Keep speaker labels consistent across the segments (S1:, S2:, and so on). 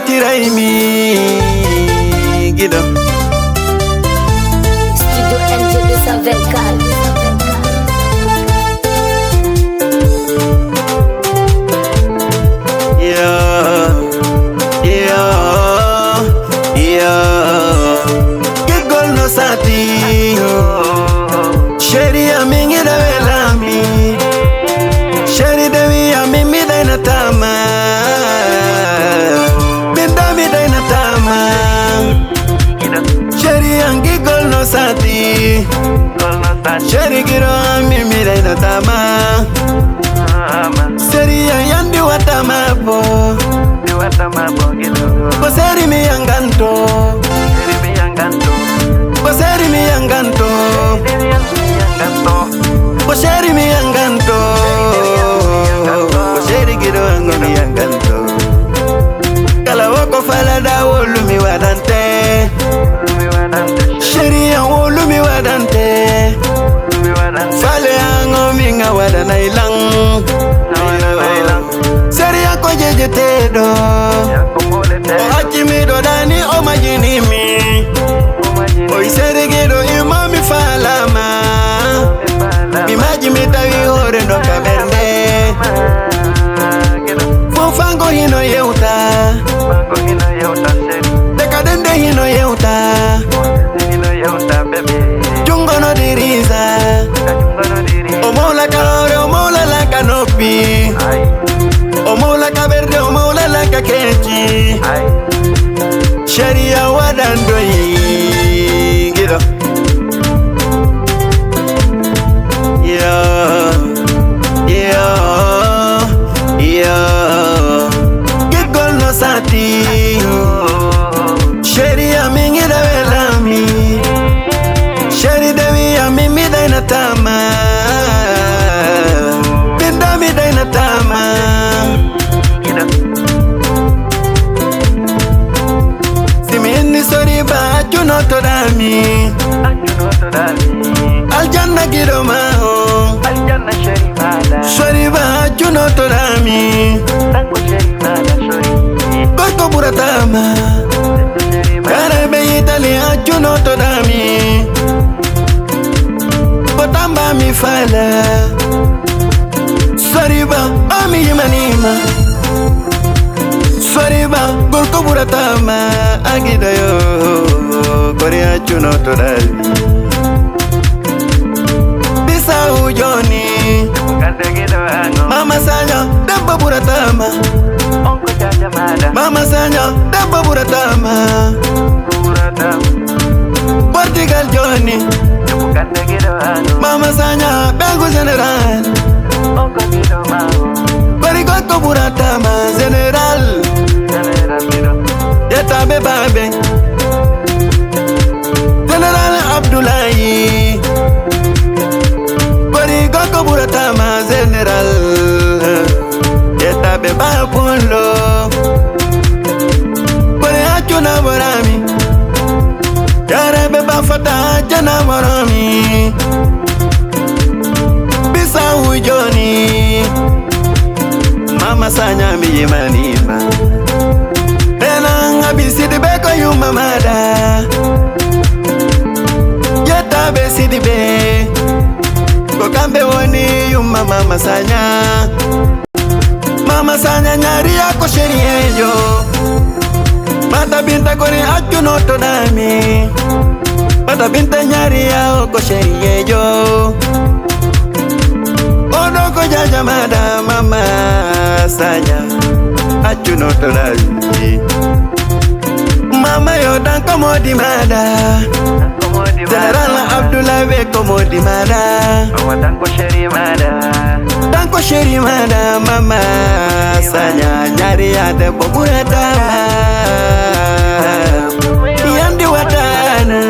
S1: Tiraimi Guido
S2: Studio NG 224.
S1: Gigol no sati Sheri amingi da velami Sheri dewi amimi da inatama Bindami da inatama Sheri angi gol no sati Sheri giro amimi da inatama Sheri yandi watama po Poseri mi yanganto Poseri mi yanganto Poseri mi yanganto Poseri giro ango mi yanganto Kala wako falada wolu mi wadante Sheri ya wolu mi wadante Fale ango mi nga wadana ilang Seri ya jeje tedo Oachimi do dani o majini mi Oi seri gido imami falama Bimaji mitawi hore ndo kaberde Fufango hino yeuta Dekadende hino yeuta Jungo no diriza Omola kaore omola la kanopi Omola kaberde omola la kakechi Sharia wadando Guido Gigol no sati Sharia mingi da velami Shari dewi amimi da inatama Bindami da inatama Ajuno to dami Aljanna gido maho Shariba ajuno to dami Koko buratama Karebe itali ajuno to dami Kotamba mi fala Shariba ami yimanima Swariba golko buratama agida yo Korea chuno todali Bisa ujoni Mama sanya damba buratama Mama sanya damba buratama Portugal Johnny Mama sanya bengu general Koriko buratama general Yeta bebabe General Abdullahi Koriko buratama general Yeta beba pulo Kore achuna borami Yare beba fata jana borami Bisa ujoni Mama sanya mi yimanima Benanga bisidi beko yu mamada Yeta besidi be Kokambe woni yu mama sanya Mama sanya nyari yako sheri ejo Mata binta kore ajuno to dami Mata binta nyari yako sheri ejo Odoko jaja mada mama sanya Achuno tolali Mama yo dan komodi mada General Abdullah be komodi mada Danko sheri mada mama sanya nyari ade bobura dama Yandi watana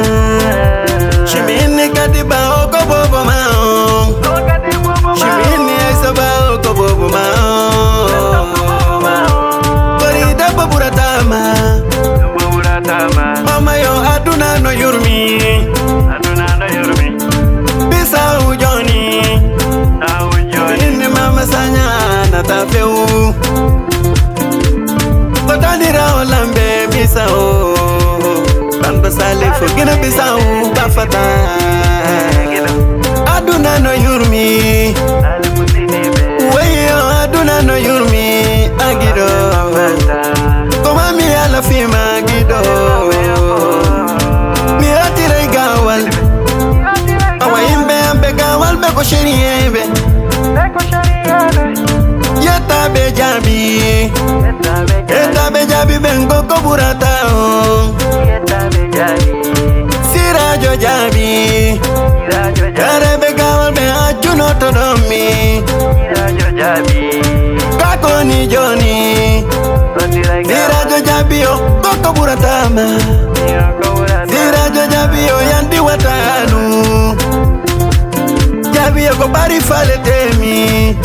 S1: Shimini kadiba oko bobo mao Shimini aisaba oko bobo mao Korida bobura dama Mama yo aduna no yurmi Bisa ujoni Ini mama sanya natafeu Kota Banira olambe bisao Bamba salifo gina bisao bafata Aduna no yurmi Weyo aduna no yurmi agido Koma mi ala fima agido Mi atire gawal Awa imbe ambe gawal beko sheriebe Yeta bejabi bengo koburata Sirajo jabi Yarebe gawal be achuno todomi Kako ni joni Sirajo jabi o koko buratama Sirajo jabi o yandi watanu Jabi o kobari fale temi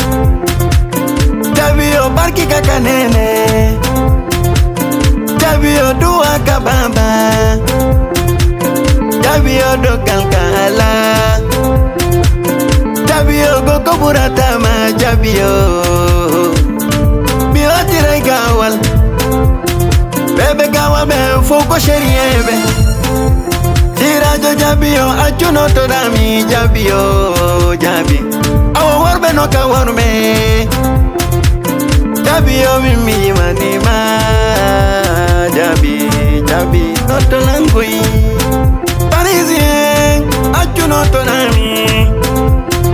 S1: Jabi o barki kakanene Jabi o dua kabamba Jabi o do kalkala Jabi o goko buratama Jabi o Mi otire gawal Bebe gawal be foko sheriebe Sirajo jabi o achuno todami Jabi o jabi Awa warbe no kawarme Jabi o mimi manima Jabi notolangui Parisien achuno todami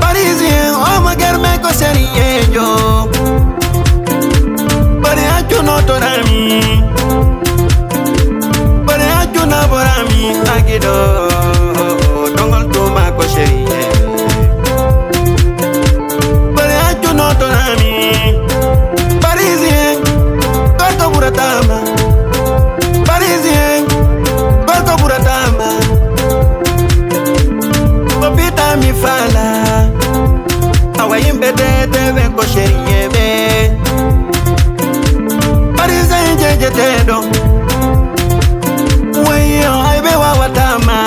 S1: Parisien o magerme ko seriejo Pare achuno todami Pare achuna borami agido Dongol tuma ko serie Pare achuno todami Parisien Gorko buratama Parisien Gorko buratama Popita mi fala Awa imbe tete venko sheriebe Parisien jeje tedo Weyo aibe wawatama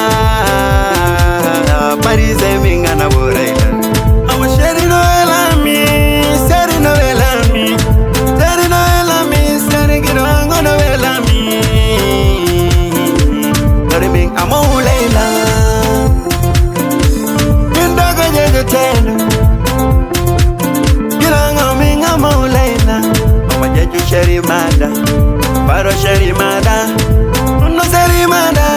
S1: Parisien mingana buraila Awa sheri no elami Seri no elami Seri no elami Seri girongo no elami Pari ming amo uleila Indago jeje tedo Girongo ming amo uleila Awa jeju sheri mada Paro sheri mada No seri mada